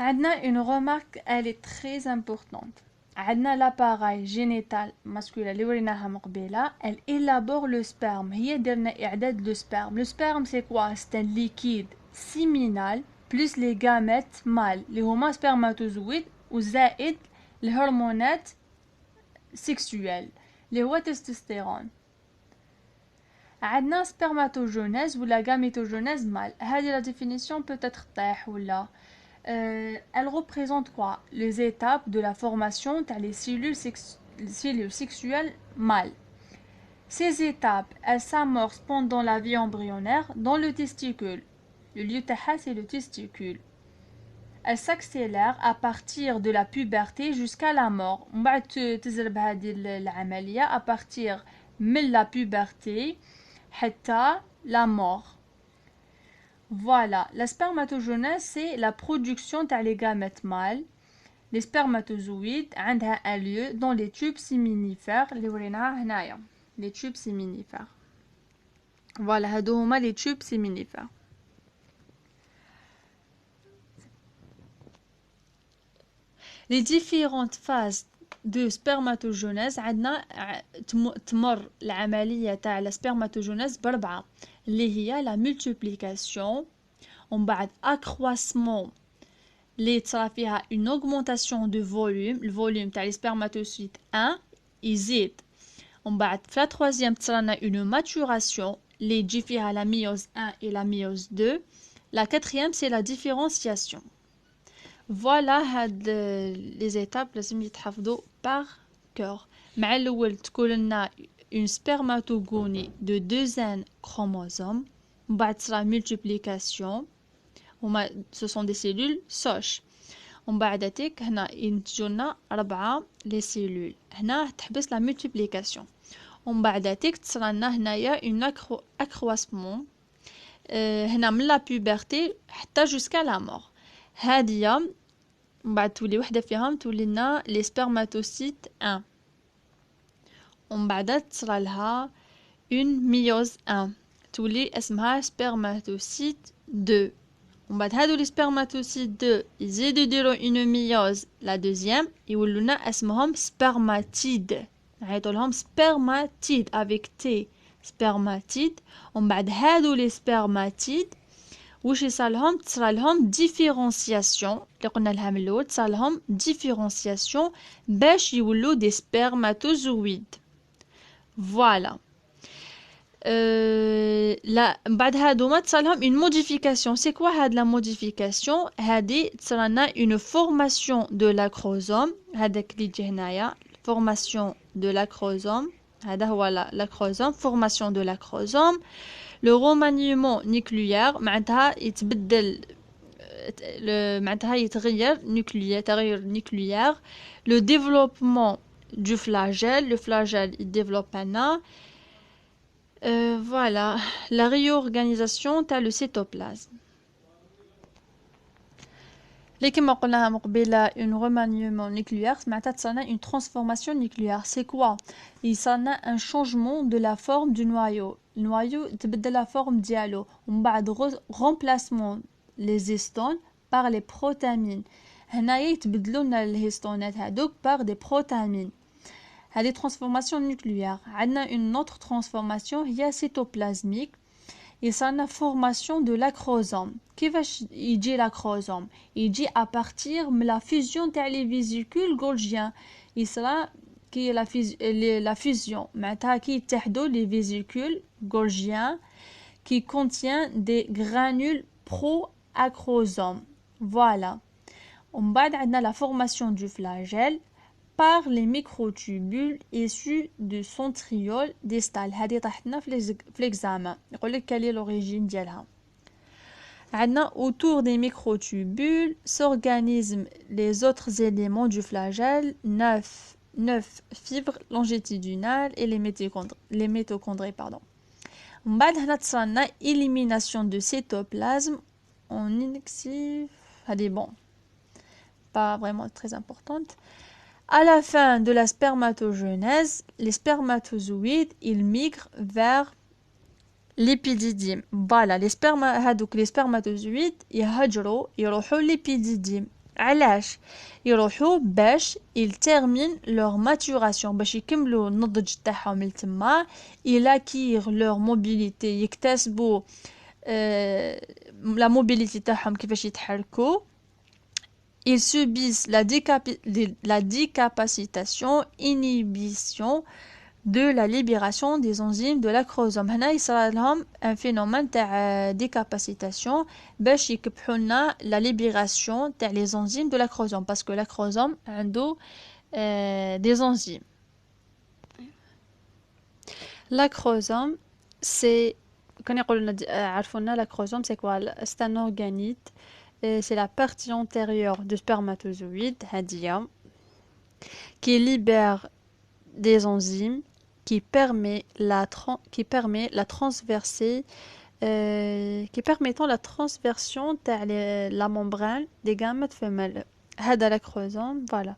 عندنا une remarque, elle est très importante. عندنا l'appareil génital masculin اللي وريناها من قبيله, elle élabore le sperme. هي درنا إعداد le sperme. Le sperme c'est quoi? C'est un liquide séminal plus les gamètes mâles اللي هما spermatozoïdes وزائد الهرمونات sexuelles اللي هو تستوستيرون. عندنا spermatogenèse ولا gamétogenèse mâle. هذه la définition peut-être طيح ولا elle représente quoi? Les étapes de la formation des cellules sexuelles mâles. Ces étapes, elles s'amorcent pendant la vie embryonnaire dans le testicule. Le lieu taha, c'est le testicule. Elles s'accélèrent à partir de la puberté jusqu'à la mort. On va تزرب هذه العملية à partir de la puberté حتى la mort. Voilà, la spermatogenèse, c'est la production des gamètes mâles. Les spermatozoïdes ont un lieu dans les tubes séminifères. Les tubes séminifères. Voilà, هادو هما les tubes séminifères. Les différentes phases de spermatogenèse عندنا تمر العملية تاع la spermatogenèse بأربعة اللي هي la multiplication ومن بعد accroissement اللي تصرا فيها une augmentation de volume الفوليوم تاع les spermatocytes 1 يزيد ومن بعد في la troisième تصرا لنا une maturation اللي تجي فيها la méiose 1 et la méiose 2 la quatrième c'est la différenciation. Voilà les étapes لازم يتحفظوا par cœur. مع الأول تكون لنا une spermatogonie de 2 N chromosomes. من بعد تصرا multiplication. Ce sont des cellules souches. ومن بعد تيك هنا ينتجوا لنا 4 les cellules. هنا تحبس la multiplication. ومن بعد تيك تصرا لنا هنايا une accroissement. هنا من la puberté حتى jusqu'à la mort. هادية من بعد تولي وحدة فيهم تولي لنا لي سبرماتوسيت 1 ومن بعد تصرى لها اون ميوز 1 تولي اسمها سبرماتوسيت 2 ومن بعد هادو لي سبرماتوسيت 2 يزيدو يديرو اون ميوز لا دوزيام يولو لنا اسمهم سبرماتيد نعيطو لهم سبرماتيد افيك تي سبرماتيد ومن بعد هادو لي سبرماتيد واش يصالهم تصرالهم ديفيرونسياسيون اللي قلنا لها من الاول تصرالهم ديفيرونسياسيون باش يولو دي سبرماتوزويد فوالا لا بعد هادوما تصرالهم اون موديفيكاسيون سي كوا هاد لا موديفيكاسيون هادي تصرالنا اون فورماسيون دو لاكروزوم هذاك اللي يجي هنايا فورماسيون دو لاكروزوم هذا هو لاكروزوم فورماسيون دو لاكروزوم لو remaniement nucléaire معناتها يتبدل معناتها يتغير نوكليير تغير نوكليير لو développement du flagelle le flagelle il développe un voilà la réorganisation تاع le cytoplasme اللي كما قلناها من قبيله un remaniement nucléaire معناتها تصنع une transformation nucléaire c'est quoi يصنع un changement de la forme du noyau النوايو تبدل la forme ديالو ومن بعد remplacement les histones par les protamines هنايا يتبدلوا لنا الهيستونات هذوك par des protamines هذه transformation nucléaire عندنا une autre transformation هي cytoplasmique يصنع formation de l'acrosome كيفاش يجي l'acrosome يجي à partir من la fusion تاع les vésicules Golgien يصرى كي la fusion معناتها كي يتحدوا les vésicules Golgien qui contient des granules pro-acrosomes. Voilà. ومن بعد عندنا la formation du flagelle par les microtubules issus du centriole distal. هذه طاحتنا في l'examen. يقول لك quelle est l'origine ديالها. عندنا autour des microtubules s'organisent les autres éléments du flagelle, 9 fibres longitudinales et les mitochondries pardon. من بعد هنا تصرالنا élimination de cytoplasme en inactif هذه bon pas vraiment très importante. À la fin de la spermatogenèse, les spermatozoïdes ils migrent vers l'épididyme. Voilà, les spermatozoïdes يهاجروا يروحوا l'épididyme. علاش يروحوا باش ils terminent leur maturation باش يكملوا النضج تاعهم لتما ils acquièrent leur mobilité يكتسبوا la mobilité تاعهم كيفاش يتحركوا ils subissent la décapacitation inhibition de la libération des enzymes de l'acrosome. هنا يصرى لهم un phénomène تاع décapacitation باش يكبحوا لنا la libération تاع les enzymes de l'acrosome parce que l'acrosome عنده des enzymes. L'acrosome c'est كان يقولوا لنا عرفوا لنا l'acrosome c'est quoi c'est un organite c'est la partie antérieure du spermatozoïde هادية qui libère des enzymes qui permettant la transversion de la membrane des gamètes femelles. هذا l'acrosome, voilà.